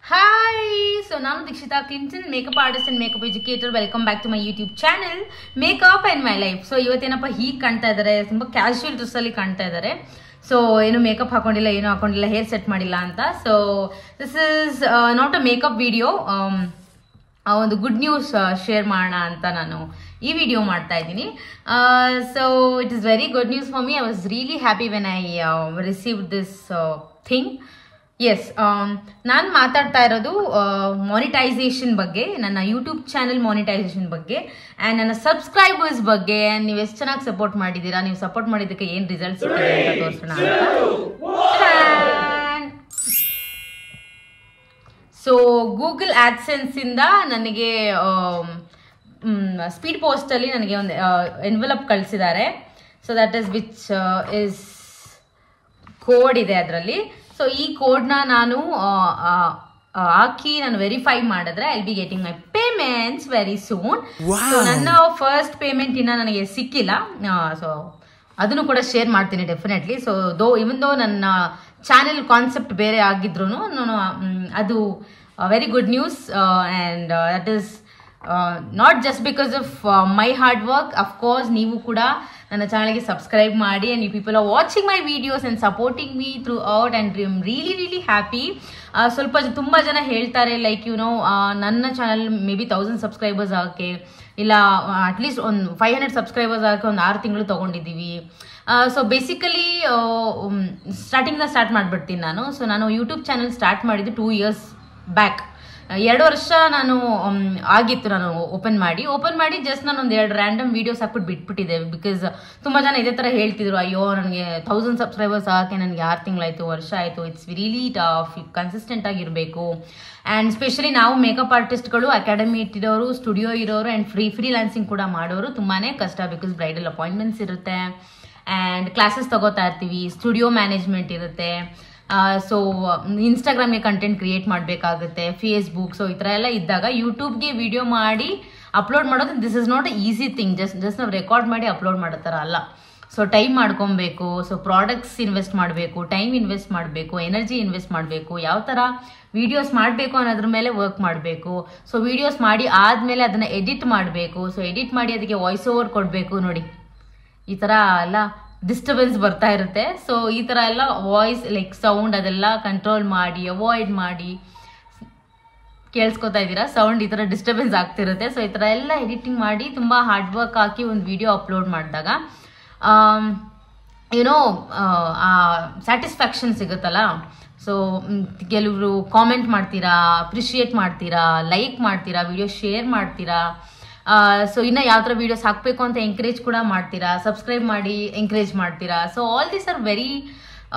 Hi, so now Dikshita Clinton, makeup artist and makeup educator. Welcome back to my YouTube channel, Makeup and My Life. So ಇವತ್ತೇನಪ್ಪ ಹೀಗೆ ಕಾಣ್ತಾ ಇದ್ದಾರೆ, ತುಂಬಾ casual dress ಅಲ್ಲಿ ಕಾಣ್ತಾ ಇದ್ದಾರೆ. So ಏನು ಮೇಕಪ್ ಹಾಕೊಂಡಿಲ್ಲ, ಏನು ಹಾಕೊಂಡಿಲ್ಲ, ಹೇರ್ ಸೆಟ್ ಮಾಡಿಲ್ಲ ಅಂತ. So this is not a makeup video, ಒಂದು ಗುಡ್ ನ್ಯೂಸ್ ಶೇರ್ ಮಾಡೋಣ ಅಂತ ನಾನು ಈ ವಿಡಿಯೋ ಮಾಡ್ತಾ ಇದ್ದೀನಿ. So it is very good news for me. I was really happy when I received this thing. Yes, ನಾನು ಮಾತಾಡ್ತಾ ಇರೋದು ಮಾನಿಟೈಸೇಷನ್ ಬಗ್ಗೆ, ನನ್ನ ಯೂಟ್ಯೂಬ್ ಚಾನೆಲ್ ಮಾನಿಟೈಸೇಷನ್ ಬಗ್ಗೆ ಆ್ಯಂಡ್ ನನ್ನ ಸಬ್ಸ್ಕ್ರೈಬರ್ಸ್ ಬಗ್ಗೆ. ನೀವು ಎಷ್ಟು ಚೆನ್ನಾಗಿ ಸಪೋರ್ಟ್ ಮಾಡಿದ್ದೀರಾ, ನೀವು ಸಪೋರ್ಟ್ ಮಾಡಿದ್ದಕ್ಕೆ ಏನು ರಿಸಲ್ಟ್ಸ್ ಸಿಕ್ಕಿದೆ ಅಂತ ತೋರಿಸೋಣ ಅಂತ. ಸೊ ಗೂಗಲ್ ಆಡ್ಸೆನ್ಸ್ ಇಂದ ನನಗೆ ಸ್ಪೀಡ್ ಪೋಸ್ಟಲ್ಲಿ ನನಗೆ ಒಂದು ಎನ್ವೆಲಪ್ ಕಳಿಸಿದ್ದಾರೆ. So that is which is code ಇದೆ ಅದರಲ್ಲಿ. ಸೊ ಈ ಕೋಡ್ನ ನಾನು ಹಾಕಿ ನಾನು ವೆರಿಫೈ ಮಾಡಿದ್ರೆ I be getting my payments very soon. So ನನ್ನ ಫಸ್ಟ್ ಪೇಮೆಂಟ್ ಇನ್ನ ನನಗೆ ಸಿಕ್ಕಿಲ್ಲ. ಸೊ ಅದನ್ನು ಕೂಡ ಶೇರ್ ಮಾಡ್ತೀನಿ ಡೆಫಿನೆಟ್ಲಿ. ಸೊ ಇವನ್ ದೋ ನನ್ನ ಚಾನೆಲ್ ಕಾನ್ಸೆಪ್ಟ್ ಬೇರೆ ಆಗಿದ್ರು ನಾನು ಅದು very good news. And that is not just because of my hard work. Of course ನೀವು ಕೂಡ ನನ್ನ ಚಾನಲ್ಗೆ ಸಬ್ಸ್ಕ್ರೈಬ್ ಮಾಡಿ and you people are watching my videos and supporting me throughout and I am really happy. ತುಂಬ ಜನ ಹೇಳ್ತಾರೆ like ನನ್ನ channel may be 1000 subscribers ಆಗೋಕ್ಕೆ ಇಲ್ಲ ಅಟ್ಲೀಸ್ಟ್ ಒಂದು 500 ಸಬ್ಸ್ಕ್ರೈಬರ್ಸ್ ಆಗೋಕ್ಕೆ ಒಂದು 6 ತಿಂಗಳು ತೊಗೊಂಡಿದ್ದೀವಿ. ಸೊ ಬೇಸಿಕಲಿ ಸ್ಟಾರ್ಟಿಂಗ್ನ ಸ್ಟಾರ್ಟ್ ಮಾಡಿಬಿಡ್ತೀನಿ ನಾನು. ಸೊ ನಾನು ಯೂಟ್ಯೂಬ್ ಚಾನಲ್ ಸ್ಟಾರ್ಟ್ ಮಾಡಿದ್ದು 2 years ಬ್ಯಾಕ್. 2 ವರ್ಷ ನಾನು ಆಗಿತ್ತು ನಾನು ಓಪನ್ ಮಾಡಿ ಜಸ್ಟ್ ನಾನು ಒಂದು 2 ರ್ಯಾಂಡಮ್ ವೀಡಿಯೋಸ್ ಹಾಕ್ಬಿಟ್ಟು ಬಿಟ್ಬಿಟ್ಟಿದ್ದೆ. ಬಿಕಾಸ್ ತುಂಬ ಜನ ಇದೇ ಥರ ಹೇಳ್ತಿದ್ರು, ಅಯ್ಯೋ ನನಗೆ 1000 ಸಬ್ಸ್ಕ್ರೈಬರ್ಸ್ ಹಾಕಿ ನನಗೆ 6 ತಿಂಗಳಾಯಿತು, ವರ್ಷ ಆಯಿತು, ಇಟ್ಸ್ ರಿಯಲಿ ಟಫ್, ಕನ್ಸಿಸ್ಟೆಂಟ್ ಆಗಿರಬೇಕು. ಆ್ಯಂಡ್ ಸ್ಪೆಷಲಿ ನಾವು ಮೇಕಪ್ ಆರ್ಟಿಸ್ಟ್ಗಳು ಅಕಾಡೆಮಿ ಇಟ್ಟಿರೋರು, ಸ್ಟುಡಿಯೋ ಇರೋರು ಆ್ಯಂಡ್ ಫ್ರೀಲಾನ್ಸಿಂಗ್ ಕೂಡ ಮಾಡೋರು ತುಂಬಾ ಕಷ್ಟ. ಬಿಕಾಸ್ ಬ್ರೈಡಲ್ ಅಪಾಯಿಂಟ್ಮೆಂಟ್ಸ್ ಇರುತ್ತೆ ಆ್ಯಂಡ್ ಕ್ಲಾಸಸ್ ತಗೋತಾ ಇರ್ತೀವಿ, ಸ್ಟುಡಿಯೋ ಮ್ಯಾನೇಜ್ಮೆಂಟ್ ಇರುತ್ತೆ. ಸೊ ಇನ್ಸ್ಟಾಗ್ರಾಮ್ಗೆ ಕಂಟೆಂಟ್ ಕ್ರಿಯೇಟ್ ಮಾಡಬೇಕಾಗುತ್ತೆ, ಫೇಸ್ಬುಕ್. ಸೊ ಈ ಥರ ಎಲ್ಲ ಇದ್ದಾಗ ಯೂಟ್ಯೂಬ್ಗೆ ವಿಡಿಯೋ ಮಾಡಿ ಅಪ್ಲೋಡ್ ಮಾಡೋದು this is not a easy thing. Just ನಾವು ರೆಕಾರ್ಡ್ ಮಾಡಿ ಅಪ್ಲೋಡ್ ಮಾಡೋ ಥರ ಅಲ್ಲ. ಸೊ ಟೈಮ್ ಮಾಡ್ಕೊಬೇಕು, ಸೊ ಪ್ರಾಡಕ್ಟ್ಸ್ ಇನ್ವೆಸ್ಟ್ ಮಾಡಬೇಕು, ಟೈಮ್ ಇನ್ವೆಸ್ಟ್ ಮಾಡಬೇಕು, ಎನರ್ಜಿ ಇನ್ವೆಸ್ಟ್ ಮಾಡಬೇಕು, ಯಾವ ಥರ ವಿಡಿಯೋಸ್ ಮಾಡಬೇಕು ಅನ್ನೋದ್ರ ಮೇಲೆ ವರ್ಕ್ ಮಾಡಬೇಕು. ಸೊ ವಿಡಿಯೋಸ್ ಮಾಡಿ ಆದಮೇಲೆ ಅದನ್ನು ಎಡಿಟ್ ಮಾಡಬೇಕು. ಸೊ ಎಡಿಟ್ ಮಾಡಿ ಅದಕ್ಕೆ ವಾಯ್ಸ್ ಓವರ್ ಕೊಡಬೇಕು. ನೋಡಿ ಈ ಥರ ಎಲ್ಲ ಡಿಸ್ಟರ್ಬೆನ್ಸ್ ಬರ್ತಾ ಇರುತ್ತೆ. ಸೊ ಈ ಥರ ಎಲ್ಲ ವಾಯ್ಸ್ ಲೈಕ್ ಸೌಂಡ್ ಅದೆಲ್ಲ ಕಂಟ್ರೋಲ್ ಮಾಡಿ ಅವಾಯ್ಡ್ ಮಾಡಿ, ಕೇಳಿಸ್ಕೊತಾ ಇದ್ದೀರಾ ಸೌಂಡ್ ಈ ಥರ ಡಿಸ್ಟರ್ಬೆನ್ಸ್ ಆಗ್ತಿರುತ್ತೆ. ಸೊ ಈ ಥರ ಎಲ್ಲ ಎಡಿಟಿಂಗ್ ಮಾಡಿ ತುಂಬ ಹಾರ್ಡ್ ವರ್ಕ್ ಹಾಕಿ ಒಂದು ವಿಡಿಯೋ ಅಪ್ಲೋಡ್ ಮಾಡಿದಾಗ ಏನೋ ಸ್ಯಾಟಿಸ್ಫ್ಯಾಕ್ಷನ್ ಸಿಗುತ್ತಲ್ಲ. ಸೊ ಕೆಲವರು ಕಾಮೆಂಟ್ ಮಾಡ್ತೀರಾ, ಅಪ್ರಿಷಿಯೇಟ್ ಮಾಡ್ತೀರಾ, ಲೈಕ್ ಮಾಡ್ತೀರಾ, ವಿಡಿಯೋ ಶೇರ್ ಮಾಡ್ತೀರಾ. ಸೊ ಇನ್ನು ಯಾವ ಥರ ವೀಡಿಯೋಸ್ ಹಾಕಬೇಕು ಅಂತ ಎಂಕರೇಜ್ ಕೂಡ ಮಾಡ್ತೀರಾ, ಸಬ್ಸ್ಕ್ರೈಬ್ ಮಾಡಿ ಎಂಕರೇಜ್ ಮಾಡ್ತೀರಾ. So all these are very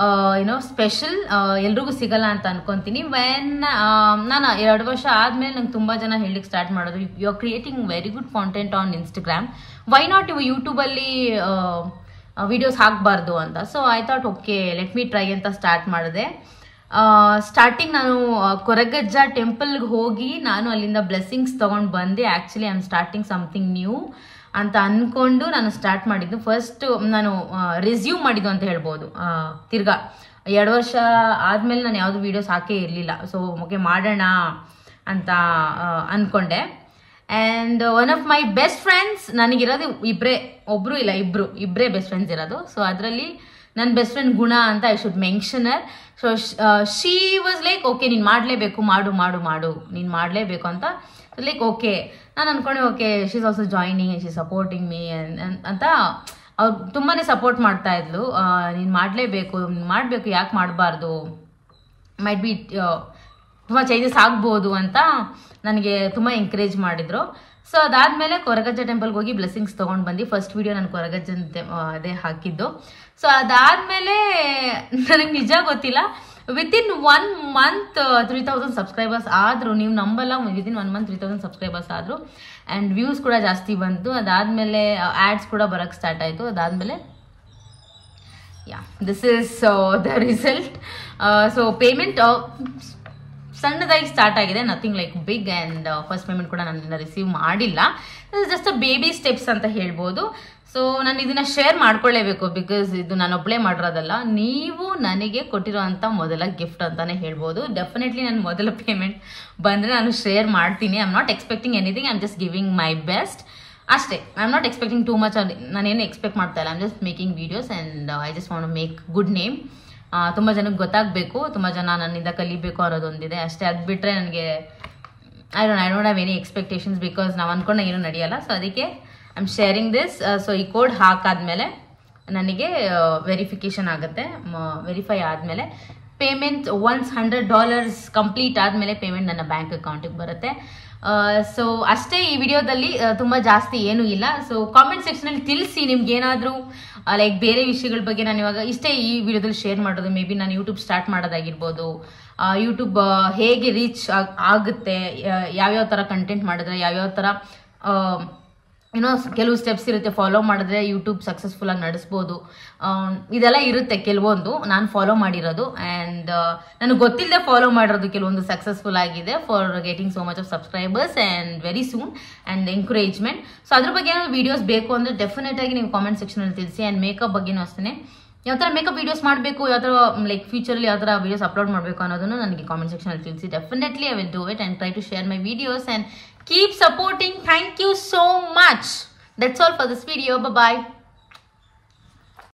special. ಎಲ್ರಿಗೂ ಸಿಗಲ್ಲ ಅಂತ ಅನ್ಕೊತೀನಿ. ನಾನು 2 ವರ್ಷ ಆದಮೇಲೆ ನಂಗೆ ತುಂಬ ಜನ ಹೇಳಿಕ್ಕೆ ಸ್ಟಾರ್ಟ್ ಮಾಡೋದು, you are creating very good content on Instagram, why not ಇವು ಯೂಟ್ಯೂಬಲ್ಲಿ ವಿಡಿಯೋಸ್ ಹಾಕಬಾರ್ದು ಅಂತ. So I thought okay let me try ಅಂತ ಸ್ಟಾರ್ಟ್ ಮಾಡಿದೆ. ಸ್ಟಾರ್ಟಿಂಗ್ ನಾನು ಕೊರಗಜ್ಜ ಟೆಂಪಲ್ಗೆ ಹೋಗಿ ನಾನು ಅಲ್ಲಿಂದ ಬ್ಲೆಸ್ಸಿಂಗ್ಸ್ ತೊಗೊಂಡು ಬಂದೆ. Actually I am starting something new ಅಂತ ಅಂದ್ಕೊಂಡು ನಾನು ಸ್ಟಾರ್ಟ್ ಮಾಡಿದ್ದು. ಫಸ್ಟ್ ನಾನು ರೆಸ್ಯೂಮ್ ಮಾಡಿದ್ದು ಅಂತ ಹೇಳ್ಬೋದು. ತಿರ್ಗಾ 2 ವರ್ಷ ಆದಮೇಲೆ ನಾನು ಯಾವುದು ವೀಡಿಯೋಸ್ ಹಾಕೇ ಇರಲಿಲ್ಲ. ಸೊ ಓಕೆ ಮಾಡೋಣ ಅಂತ ಅಂದ್ಕೊಂಡೆ. And one of my best friends, ನನಗಿರೋದು ಇಬ್ಬರೇ ಬೆಸ್ಟ್ ಫ್ರೆಂಡ್ಸ್ ಇರೋದು. ಸೊ ಅದರಲ್ಲಿ ನನ್ನ ಬೆಸ್ಟ್ ಫ್ರೆಂಡ್ ಗುಣ ಅಂತ I should mention Har. So she was like okay ನೀನು ಮಾಡಲೇಬೇಕು, ಮಾಡು ನೀನು ಮಾಡಲೇಬೇಕು ಅಂತ. ಲೈಕ್ ಓಕೆ ನಾನು ಅಂದ್ಕೊಂಡೆ okay she is also joining, she supporting me ಅಂತ. ಅವ್ರು ತುಂಬಾ ಸಪೋರ್ಟ್ ಮಾಡ್ತಾ ಇದ್ಲು. ನೀನು ಮಾಡಲೇಬೇಕು, ಯಾಕೆ ಮಾಡಬಾರ್ದು, ಮೈಟ್ ಬಿ ತುಂಬ ಚೇಂಜಸ್ ಆಗ್ಬೋದು ಅಂತ ನನಗೆ ತುಂಬ ಎಂಕರೇಜ್ ಮಾಡಿದರು. ಸೊ ಅದಾದಮೇಲೆ ಕೊರಗಜ್ಜ ಟೆಂಪಲ್ಗೆ ಹೋಗಿ ಬ್ಲೆಸ್ಸಿಂಗ್ಸ್ ತೊಗೊಂಡು ಬಂದು ಫಸ್ಟ್ ವಿಡಿಯೋ ನಾನು ಕೊರಗಜ್ಜನ ಅದೇ ಹಾಕಿದ್ದು. ಸೊ ಅದಾದಮೇಲೆ ನನಗೆ ನಿಜ ಗೊತ್ತಿಲ್ಲ, ವಿತಿನ್ 1 month 3000 ಸಬ್ಸ್ಕ್ರೈಬರ್ಸ್ ಆದರು. ನೀವು ನಂಬಲ್ಲ, ವಿತಿನ್ 1 month 3000 ಸಬ್ಸ್ಕ್ರೈಬರ್ಸ್ ಆದರು ಆ್ಯಂಡ್ ವ್ಯೂಸ್ ಕೂಡ ಜಾಸ್ತಿ ಬಂತು. ಅದಾದಮೇಲೆ ಆ್ಯಡ್ಸ್ ಕೂಡ ಬರೋಕ್ಕೆ ಸ್ಟಾರ್ಟ್ ಆಯಿತು. ಅದಾದಮೇಲೆ this is the result. So payment ಸಣ್ಣದಾಗಿ ಸ್ಟಾರ್ಟ್ ಆಗಿದೆ, nothing like big. And first payment ಕೂಡ ನಾನು ರಿಸೀವ್ ಮಾಡಿಲ್ಲ. ಜಸ್ಟ್ ಬೇಬಿ ಸ್ಟೆಪ್ಸ್ ಅಂತ ಹೇಳ್ಬೋದು. ಸೊ ನಾನು ಇದನ್ನ ಶೇರ್ ಮಾಡ್ಕೊಳ್ಳೇಬೇಕು, ಬಿಕಾಸ್ ಇದು ನಾನು ಒಬ್ಳೆ ಮಾಡಿರೋದಲ್ಲ, ನೀವು ನನಗೆ ಕೊಟ್ಟಿರೋಂಥ ಮೊದಲ ಗಿಫ್ಟ್ ಅಂತಾನೆ ಹೇಳ್ಬೋದು. ಡೆಫಿನೆಟ್ಲಿ ನನ್ನ ಮೊದಲ ಪೇಮೆಂಟ್ ಬಂದರೆ ನಾನು ಶೇರ್ ಮಾಡ್ತೀನಿ. I am not expecting anything, I am just giving my best ಅಷ್ಟೇ. I am not expecting too much, ನಾನೇನು ಎಕ್ಸ್ಪೆಕ್ಟ್ ಮಾಡ್ತಾ ಇಲ್ಲ. I am just making videos and I just want to make good name. ತುಂಬ ಜನಕ್ಕೆ ಗೊತ್ತಾಗಬೇಕು, ತುಂಬ ಜನ ನನ್ನಿಂದ ಕಲಿಬೇಕು ಅನ್ನೋದೊಂದಿದೆ ಅಷ್ಟೇ. ಅದು ಬಿಟ್ಟರೆ ನನಗೆ I don't have any expectations, because ನಾವು ಅಂದ್ಕೊಂಡ ಏನೂ ನಡೆಯಲ್ಲ. ಸೊ ಅದಕ್ಕೆ I am sharing this. So ಈ ಕೋಡ್ ಹಾಕಾದ್ಮೇಲೆ ನನಗೆ ವೆರಿಫಿಕೇಷನ್ ಆಗುತ್ತೆ. ವೆರಿಫೈ ಆದಮೇಲೆ ಪೇಮೆಂಟ್ ಒನ್ಸ್ $100 ಕಂಪ್ಲೀಟ್ ಆದಮೇಲೆ ಪೇಮೆಂಟ್ ನನ್ನ ಬ್ಯಾಂಕ್ ಅಕೌಂಟಿಗೆ ಬರುತ್ತೆ. ಸೊ ಅಷ್ಟೇ. ಈ ವಿಡಿಯೋದಲ್ಲಿ ತುಂಬ ಜಾಸ್ತಿ ಏನೂ ಇಲ್ಲ. ಸೊ ಕಾಮೆಂಟ್ ಸೆಕ್ಷನಲ್ಲಿ ತಿಳಿಸಿ ನಿಮ್ಗೆ ಏನಾದರೂ ಲೈಕ್ ಬೇರೆ ವಿಷಯಗಳ ಬಗ್ಗೆ. ನಾನು ಇವಾಗ ಇಷ್ಟೇ ಈ ವಿಡಿಯೋದಲ್ಲಿ ಶೇರ್ ಮಾಡೋದು. ಮೇ ಬಿ ನಾನು ಯೂಟ್ಯೂಬ್ ಸ್ಟಾರ್ಟ್ ಮಾಡೋದಾಗಿರ್ಬೋದು, ಯೂಟ್ಯೂಬ್ ಹೇಗೆ ರೀಚ್ ಆಗುತ್ತೆ, ಯಾವ್ಯಾವ ಥರ ಕಂಟೆಂಟ್ ಮಾಡಿದ್ರೆ ಯಾವ್ಯಾವ ಥರ ಏನೋ ಕೆಲವು ಸ್ಟೆಪ್ಸ್ ಇರುತ್ತೆ, ಫಾಲೋ ಮಾಡಿದ್ರೆ ಯೂಟ್ಯೂಬ್ ಸಕ್ಸಸ್ಫುಲ್ಲಾಗಿ ನಡೆಸ್ಬೋದು. ಇದೆಲ್ಲ ಇರುತ್ತೆ ಕೆಲವೊಂದು ನಾನು ಫಾಲೋ ಮಾಡಿರೋದು. ಆ್ಯಂಡ್ ನನಗೆ ಗೊತ್ತಿಲ್ಲದೆ ಫಾಲೋ ಮಾಡಿರೋದು ಕೆಲವೊಂದು ಸಕ್ಸಸ್ಫುಲ್ ಆಗಿದೆ for getting so much of subscribers and very soon and encouragement. So ಅದ್ರ ಬಗ್ಗೆ ಏನಾದ್ರು ವೀಡಿಯೋಸ್ ಬೇಕು ಅಂದರೆ ಡೆಫಿನೆಟ್ ಆಗಿ ನೀವು ಕಾಮೆಂಟ್ ಸೆಕ್ಷನಲ್ಲಿ ತಿಳಿಸಿ. ಆ್ಯಂಡ್ ಮೇಕಪ್ ಬಗ್ಗೆನೂ ಅಷ್ಟೇ, ಯಾವ ಥರ ಮೇಕಪ್ ವೀಡಿಯೋಸ್ ಮಾಡಬೇಕು, ಯಾವ ಥರ ಲೈಕ್ ಫ್ಯೂಚರಲ್ಲಿ ಯಾವ ಥರ ವೀಡಿಯೋಸ್ ಅಪ್ಲೋಡ್ ಮಾಡಬೇಕು ಅನ್ನೋದನ್ನು ನನಗೆ ಕಾಮೆಂಟ್ ಸೆಕ್ಷನಲ್ಲಿ ತಿಳಿಸಿ. Definitely I will do it and try to share my videos and keep supporting. Thank you so much. That's all for this video. Bye bye.